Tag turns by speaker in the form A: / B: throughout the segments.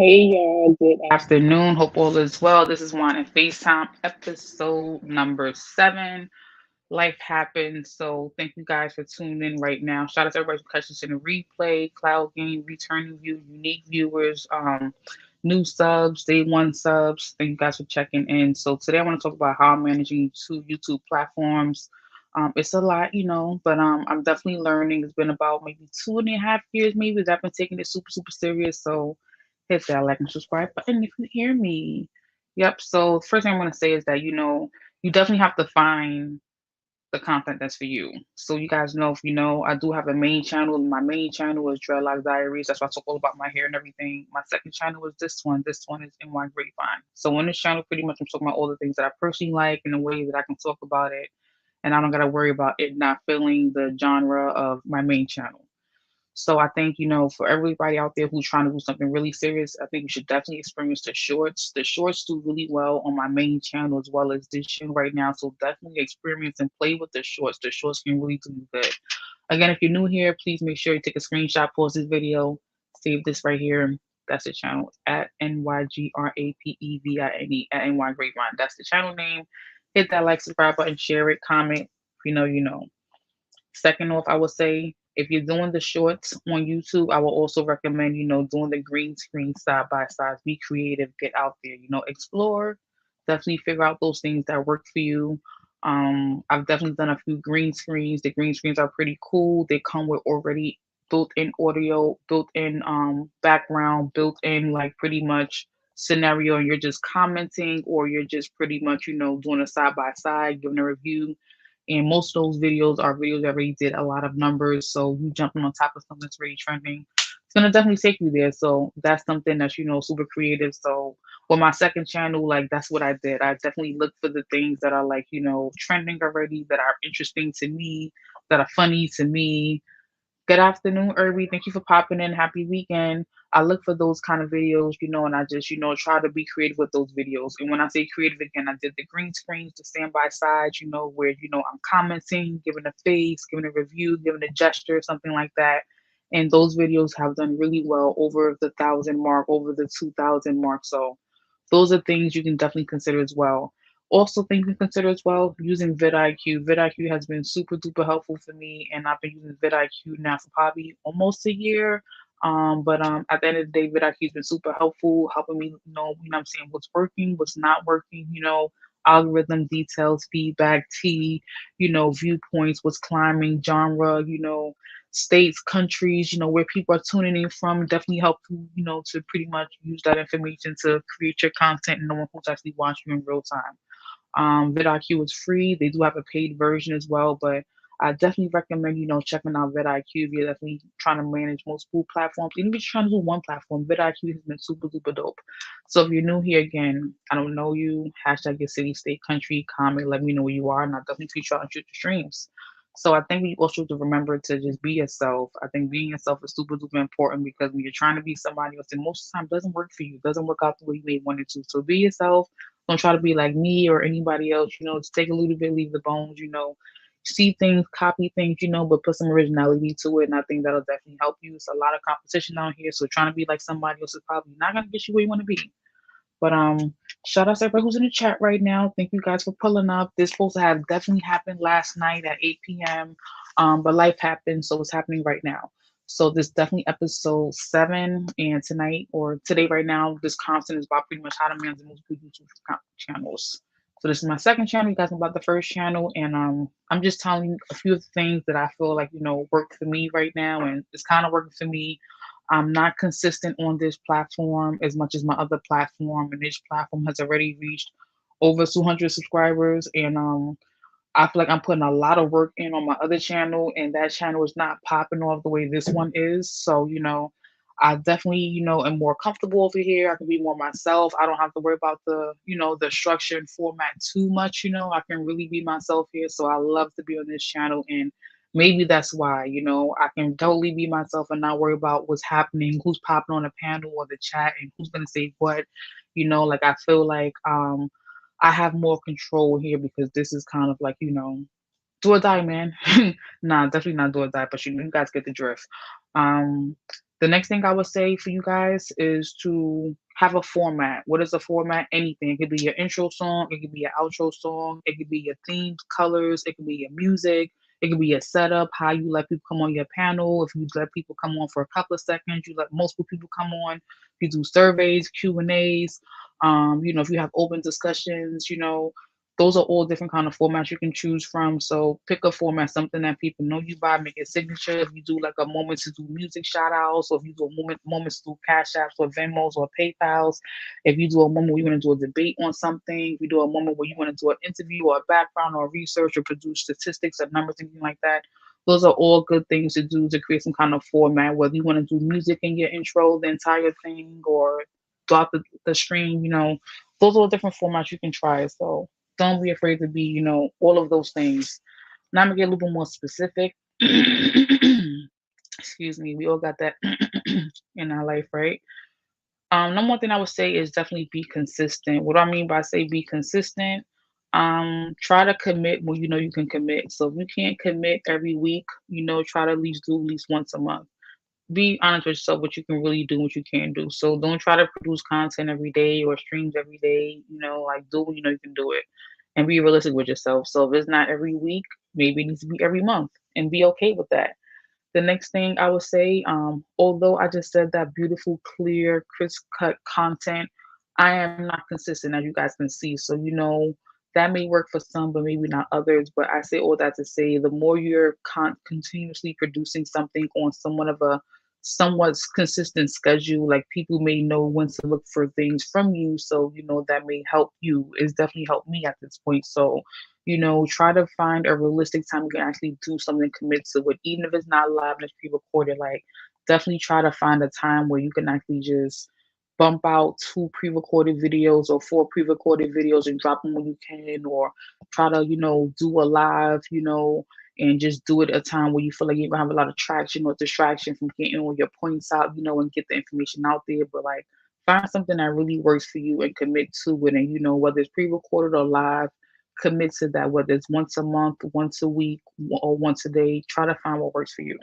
A: Hey y'all, good afternoon. Hope all is well. This is Juan and FaceTime episode number 7. Life happens. So thank you guys for tuning in right now. Shout out to everybody who catches in the replay, cloud game, returning view, unique viewers, new subs, day one subs. Thank you guys for checking in. So today I want to talk about how I'm managing 2 YouTube platforms. It's a lot, but I'm definitely learning. It's been about maybe 2.5 years, maybe that I've been taking it super, super serious. So hit that like and subscribe button if you hear me. Yep. So first thing I'm gonna say is that you definitely have to find the content that's for you. So you guys know, if you know, I do have a main channel. My main channel is Dreadlock Diaries. That's why I talk all about my hair and everything. My second channel is this one. This one is NY Grapevine. So on this channel, pretty much I'm talking about all the things that I personally like and the way that I can talk about it. And I don't gotta worry about it not filling the genre of my main channel. So I think, for everybody out there who's trying to do something really serious, I think you should definitely experience the shorts. The shorts do really well on my main channel as well as this channel right now. So definitely experience and play with the shorts. The shorts can really do you good. Again, if you're new here, please make sure you take a screenshot, pause this video, save this right here. That's the channel at NYGRAPEVINE at NY Grapevine. That's the channel name. Hit that like, subscribe button, share it, comment. If you know, you know. Second off, I would say if you're doing the shorts on YouTube, I will also recommend, doing the green screen side by side. Be creative, get out there, explore, definitely figure out those things that work for you. I've definitely done a few green screens. The green screens are pretty cool. They come with already built-in audio, built-in background, built-in like pretty much scenario, and you're just commenting or you're just pretty much, doing a side by side, giving a review, and most of those videos are videos that already did a lot of numbers. So you jumping on top of something that's really trending, it's gonna definitely take you there. So that's something that's super creative. So with my second channel, like that's what I did. I definitely looked for the things that are like, trending already, that are interesting to me, that are funny to me. Good afternoon, Irby. Thank you for popping in. Happy weekend. I look for those kind of videos, and I just, try to be creative with those videos. And when I say creative again, I did the green screens, the stand by sides, where, I'm commenting, giving a face, giving a review, giving a gesture, something like that. And those videos have done really well over the 1,000 mark, over the 2,000 mark. So those are things you can definitely consider as well. Also, things you can consider as well using vidIQ. vidIQ has been super duper helpful for me, and I've been using vidIQ now for probably almost a year. But at the end of the day, vidIQ has been super helpful, helping me know, I'm saying, what's working, what's not working, algorithm details, feedback, viewpoints, what's climbing, genre, states, countries, where people are tuning in from. Definitely helpful, to pretty much use that information to create your content and know who's actually watching you in real time. vidIQ is free. They do have a paid version as well, but I definitely recommend, checking out vidIQ if you're definitely trying to manage multiple platforms. Even if you're trying to do one platform, vidIQ has been super duper dope. So if you're new here again, I don't know you, hashtag your city, state, country, comment, let me know where you are, and I'll definitely feature out on future streams. So I think we also have to remember to just be yourself. I think being yourself is super duper important, because when you're trying to be somebody else, and most of the time it doesn't work for you, it doesn't work out the way you may want it to. So be yourself. Don't try to be like me or anybody else. Just take a little bit, leave the bones. See things, copy things. But put some originality to it. And I think that'll definitely help you. It's a lot of competition out here, so trying to be like somebody else is probably not gonna get you where you want to be. But shout out to everybody who's in the chat right now. Thank you guys for pulling up. This supposed to have definitely happened last night at 8 p.m. But life happened, so it's happening right now. So this definitely episode 7, and tonight or today right now, this content is about pretty much how to manage multiple YouTube channels. So this is my second channel. You guys know about the first channel, and I'm just telling you a few of the things that I feel like work for me right now, and it's kind of working for me. I'm not consistent on this platform as much as my other platform, and this platform has already reached over 200 subscribers. And I feel like I'm putting a lot of work in on my other channel, and that channel is not popping off the way this one is. So, I definitely, am more comfortable over here. I can be more myself. I don't have to worry about the structure and format too much. I can really be myself here. So I love to be on this channel, and maybe that's why, I can totally be myself and not worry about what's happening, who's popping on the panel or the chat, and who's gonna say what. Like I feel like I have more control here, because this is kind of like, do or die, man. Nah, definitely not do or die, but you guys get the drift. Um, The next thing I would say for you guys is to have a format. What is a format? Anything. It could be your intro song, it could be your outro song, it could be your themes, colors, it could be your music, it could be your setup, how you let people come on your panel. If you let people come on for a couple of seconds, you let multiple people come on. You do surveys, Q&As. If you have open discussions, those are all different kind of formats you can choose from. So pick a format, something that people know you by, make it signature. If you do like a moment to do music shout outs, or if you do a moments to do cash apps or Venmos or PayPals, if you do a moment where you want to do a debate on something, if you do a moment where you want to do an interview or a background or research or produce statistics or numbers, anything like that. Those are all good things to do to create some kind of format, whether you want to do music in your intro, the entire thing, or throughout the stream, those are all different formats you can try. So don't be afraid to be, all of those things. Now I'm gonna get a little bit more specific. Excuse me, we all got that in our life, right? Number one thing I would say is definitely be consistent. What do I mean by say be consistent? Try to commit when you know you can commit. So if you can't commit every week, try to at least do at least once a month. Be honest with yourself what you can really do, what you can't do. So don't try to produce content every day or streams every day. Like do what you know you can do it, and be realistic with yourself. So if it's not every week, maybe it needs to be every month, and be okay with that. The next thing I would say, although I just said that beautiful, clear, crisp cut content, I am not consistent as you guys can see. So, that may work for some, but maybe not others. But I say all that to say the more you're continuously producing something on somewhat consistent schedule, like people may know when to look for things from you. So, that may help you. It's definitely helped me at this point. So, try to find a realistic time you can actually do something, commit to it, even if it's not live and it's pre-recorded. Like, definitely try to find a time where you can actually just bump out two pre-recorded videos or four pre-recorded videos and drop them when you can, or try to, do a live, and just do it at a time where you feel like you're gonna have a lot of traction or distraction from getting all your points out, and get the information out there. But like, find something that really works for you and commit to it. And whether it's pre-recorded or live, commit to that, whether it's once a month, once a week, or once a day. Try to find what works for you.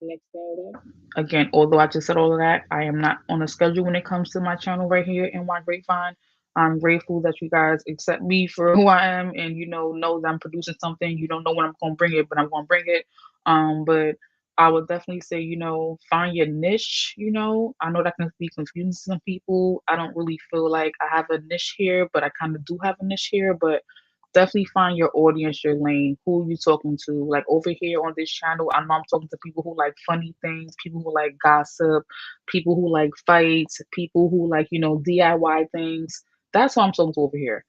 A: Next thing, again, although I just said all of that, I am not on a schedule when it comes to my channel right here in my grapevine. I'm grateful that you guys accept me for who I am, and know that I'm producing something. You don't know when I'm gonna bring it, but I'm gonna bring it. But I would definitely say, find your niche. I know that can be confusing to some people. I don't really feel like I have a niche here, but I kind of do have a niche here. But definitely find your audience, your lane. Who are you talking to? Like over here on this channel, I know I'm talking to people who like funny things, people who like gossip, people who like fights, people who like, DIY things. That's what I'm talking to over here.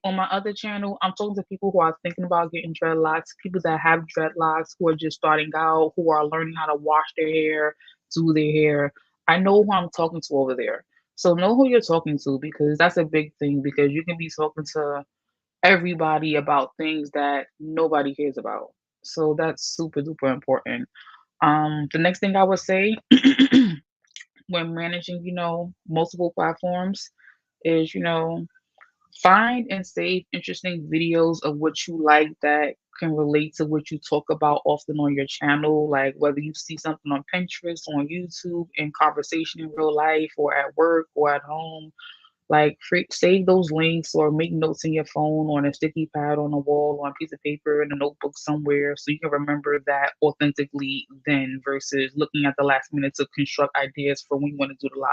A: On my other channel, I'm talking to people who are thinking about getting dreadlocks, people that have dreadlocks, who are just starting out, who are learning how to wash their hair, do their hair. I know who I'm talking to over there. So know who you're talking to, because that's a big thing, because you can be talking to everybody about things that nobody cares about. So that's super duper important. The next thing I would say when managing, multiple platforms is, find and save interesting videos of what you like that can relate to what you talk about often on your channel. Like whether you see something on Pinterest, on YouTube, in conversation in real life, or at work, or at home, like save those links or make notes in your phone, on a sticky pad, on a wall, on a piece of paper, in a notebook somewhere, so you can remember that authentically then, versus looking at the last minute to construct ideas for when you want to do the live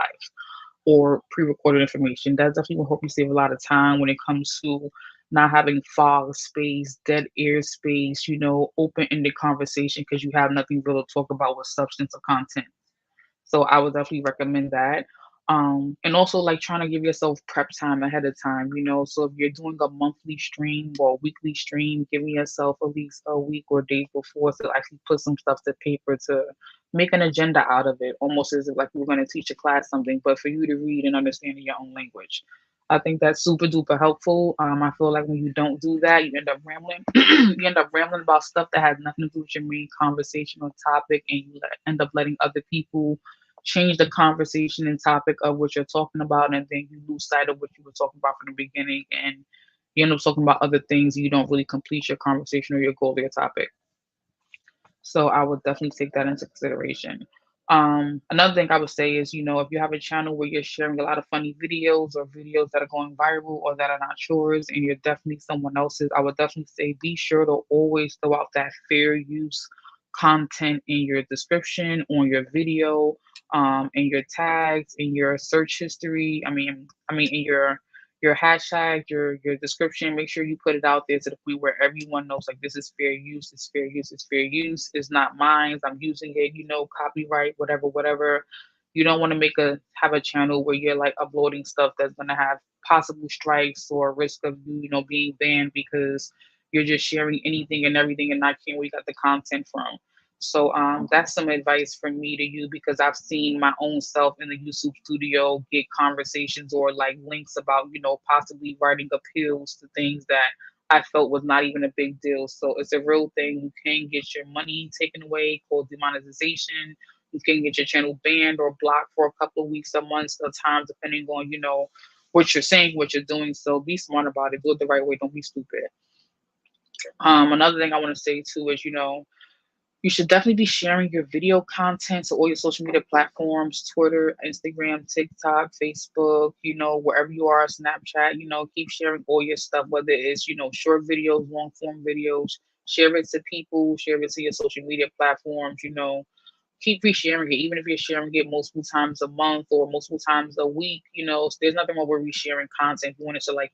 A: or pre-recorded information. That definitely will help you save a lot of time when it comes to not having fog space, dead air space, open-ended conversation, because you have nothing real to talk about with substance or content. So I would definitely recommend that. And also like trying to give yourself prep time ahead of time, So if you're doing a monthly stream or a weekly stream, giving yourself at least a week or days before to actually put some stuff to paper, to make an agenda out of it, almost as if like you were going to teach a class something, but for you to read and understand in your own language. I think that's super duper helpful. I feel like when you don't do that, you end up rambling. You end up rambling about stuff that has nothing to do with your main conversation or topic, and you end up letting other people change the conversation and topic of what you're talking about, and then you lose sight of what you were talking about from the beginning, and you end up talking about other things. You don't really complete your conversation or your goal or your topic. So I would definitely take that into consideration. Another thing I would say is, if you have a channel where you're sharing a lot of funny videos or videos that are going viral or that are not yours and you're definitely someone else's, I would definitely say be sure to always throw out that fair use content in your description on your video, in your tags, in your search history. I mean, in your hashtag, your description, make sure you put it out there to the point where everyone knows like this is fair use, it's fair use, it's fair use, it's not mine, I'm using it, copyright, whatever, whatever. You don't want to make a have a channel where you're like uploading stuff that's gonna have possible strikes or risk of you being banned because you're just sharing anything and everything and not caring where you got the content from. So that's some advice from me to you because I've seen my own self in the YouTube studio get conversations or like links about, possibly writing appeals to things that I felt was not even a big deal. So it's a real thing. You can get your money taken away, called demonetization. You can get your channel banned or blocked for a couple of weeks or months at a time, depending on, what you're saying, what you're doing. So be smart about it. Do it the right way. Don't be stupid. Another thing I want to say too is, you should definitely be sharing your video content to all your social media platforms, Twitter, Instagram, TikTok, Facebook, wherever you are, Snapchat, keep sharing all your stuff, whether it's, short videos, long form videos, share it to people, share it to your social media platforms, keep resharing it, even if you're sharing it multiple times a month or multiple times a week. There's nothing wrong with resharing content. If you want it to like,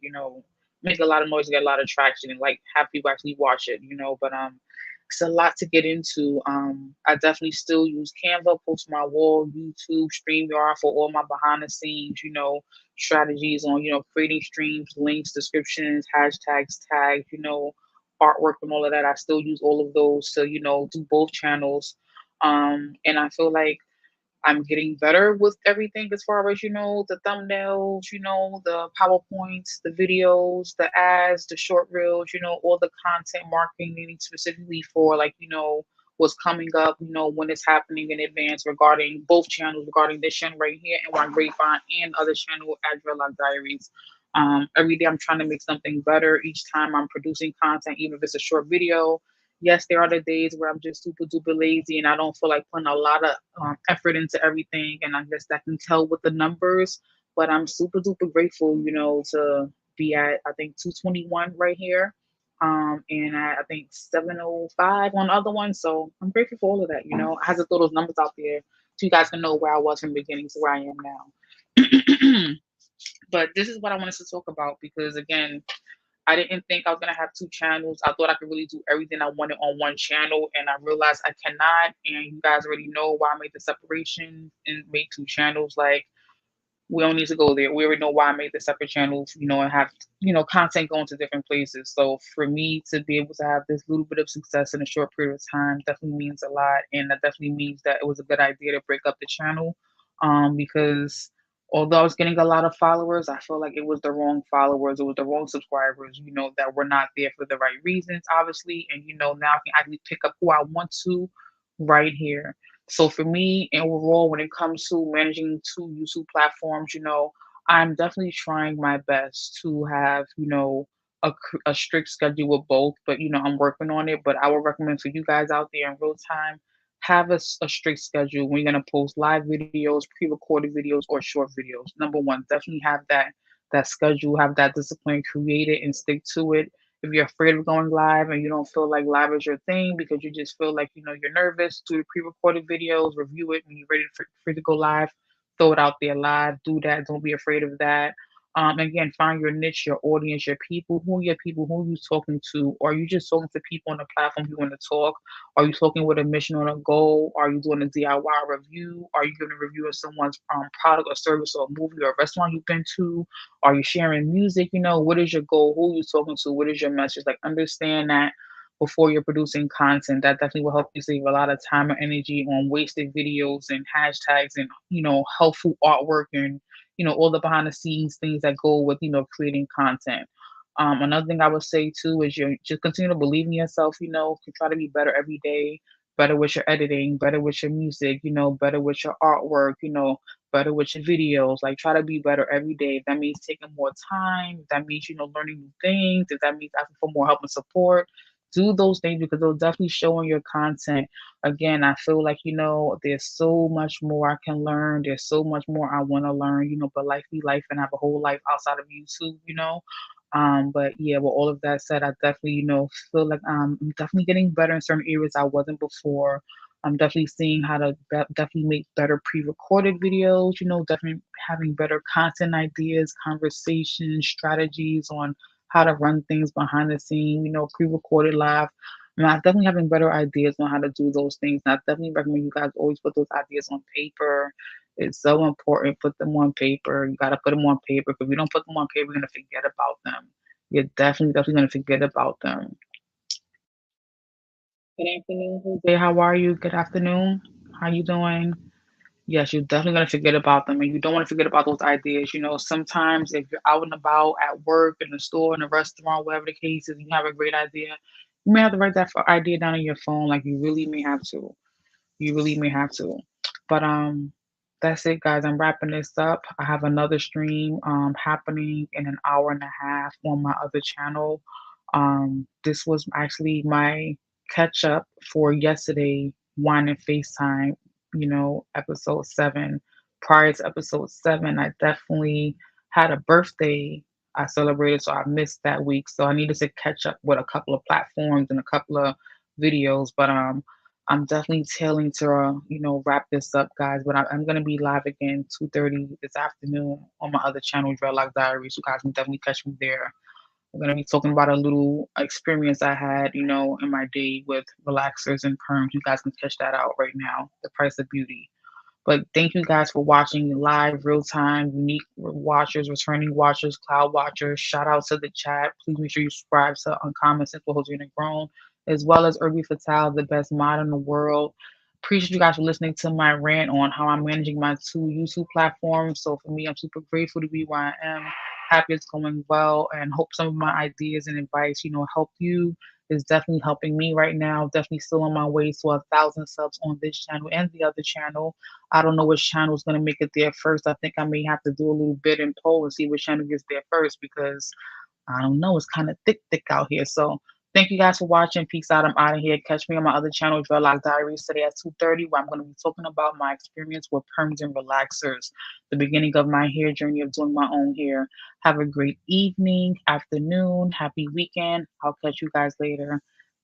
A: make a lot of noise, get a lot of traction, and like have people actually watch it. But it's a lot to get into. I definitely still use Canva, post my wall, YouTube, StreamYard for all my behind the scenes, strategies on, creating streams, links, descriptions, hashtags, tags, artwork and all of that. I still use all of those to, do both channels. And I feel like I'm getting better with everything as far as, the thumbnails, the PowerPoints, the videos, the ads, the short reels, all the content marketing needing specifically for like, what's coming up, when it's happening in advance regarding both channels, regarding this channel right here and one grapevine and other channel as Dreadlock Diaries. Every day I'm trying to make something better. Each time I'm producing content, even if it's a short video. Yes, there are the days where I'm just super duper lazy and I don't feel like putting a lot of effort into everything. And I guess that can tell with the numbers. But I'm super duper grateful, to be at I think 221 right here, and I think 705 on the other one. So I'm grateful for all of that. I had to throw those numbers out there so you guys can know where I was from the beginning to where I am now. But this is what I wanted to talk about because again, I didn't think I was gonna have two channels. I thought I could really do everything I wanted on one channel, and I realized I cannot. And you guys already know why I made the separation and made two channels. Like we don't need to go there. We already know why I made the separate channels, and have, content going to different places. So for me to be able to have this little bit of success in a short period of time definitely means a lot. And that definitely means that it was a good idea to break up the channel. Because although I was getting a lot of followers, I feel like it was the wrong followers, it was the wrong subscribers, that were not there for the right reasons, obviously. And now I can actually pick up who I want to right here. So for me, and overall, when it comes to managing two YouTube platforms, I'm definitely trying my best to have, a strict schedule with both. But I'm working on it. But I would recommend for you guys out there in real time, have a strict schedule when you're gonna post live videos, pre-recorded videos, or short videos. Number one, definitely have that schedule, have that discipline, create it, and stick to it. If you're afraid of going live and you don't feel like live is your thing because you just feel like you're nervous, do the pre-recorded videos, review it when you're ready for it to go live, throw it out there live, do that. Don't be afraid of that. Again, find your niche, your audience, your people. Who are your people? Who are you talking to? Or are you just talking to people on the platform you want to talk? Are you talking with a mission or a goal? Are you doing a DIY review? Are you giving a review of someone's product or service or movie or restaurant you've been to? Are you sharing music? What is your goal? Who are you talking to? What is your message? Like, understand that before you're producing content. That definitely will help you save a lot of time and energy on wasted videos and hashtags and, helpful artwork and, all the behind the scenes things that go with, creating content. Another thing I would say too is you just continue to believe in yourself, to try to be better every day, better with your editing, better with your music, better with your artwork, better with your videos. Like try to be better every day. If that means taking more time, if that means, learning new things, if that means asking for more help and support, do those things because they'll definitely show in your content. Again, I feel like, there's so much more I can learn. There's so much more I want to learn, but life be life and I have a whole life outside of YouTube. But yeah, with all of that said, I definitely, feel like I'm definitely getting better in certain areas I wasn't before. I'm definitely seeing how to definitely make better pre-recorded videos, definitely having better content ideas, conversations, strategies on how to run things behind the scene, pre-recorded live. I'm definitely having better ideas on how to do those things. And I definitely recommend you guys always put those ideas on paper. It's so important. Put them on paper. You gotta put them on paper because if you don't put them on paper, you're gonna forget about them. You're definitely gonna forget about them. Good afternoon, Jose. How are you? Good afternoon. How you doing? Yes, you're definitely gonna forget about them, and you don't want to forget about those ideas. Sometimes if you're out and about at work, in the store, in a restaurant, whatever the case is, you have a great idea. You may have to write that idea down on your phone. Like you really may have to. You really may have to. But that's it, guys. I'm wrapping this up. I have another stream happening in an hour and a half on my other channel. This was actually my catch up for yesterday, Wine and FaceTime, episode 7. Prior to episode 7, I definitely had a birthday I celebrated, so I missed that week. So I needed to catch up with a couple of platforms and a couple of videos. But I'm definitely tailing to wrap this up, guys. But I'm gonna be live again 2:30 this afternoon on my other channel, Dreadlock Diaries. You guys can definitely catch me there. We're gonna be talking about a little experience I had, in my day with relaxers and perms. You guys can catch that out right now. The Price of Beauty. But thank you guys for watching live, real time, unique watchers, returning watchers, cloud watchers. Shout out to the chat. Please make sure you subscribe to Uncommon Simple Jose and Grown, as well as Irby Fatale, the best mod in the world. Appreciate you guys for listening to my rant on how I'm managing my two YouTube platforms. So for me, I'm super grateful to be where I am. Happy it's going well, and hope some of my ideas and advice, help you. Is definitely helping me right now. Definitely still on my way to 1,000 subs on this channel and the other channel. I don't know which channel is going to make it there first. I think I may have to do a little bit and poll and see which channel gets there first because I don't know. It's kind of thick out here. So thank you guys for watching. Peace out. I'm out of here. Catch me on my other channel, Dreadlock Diaries, today at 2:30, where I'm going to be talking about my experience with perms and relaxers, the beginning of my hair journey of doing my own hair. Have a great evening, afternoon, happy weekend. I'll catch you guys later.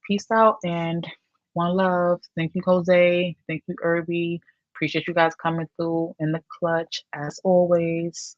A: Peace out and one love. Thank you, Jose. Thank you, Irby. Appreciate you guys coming through in the clutch as always.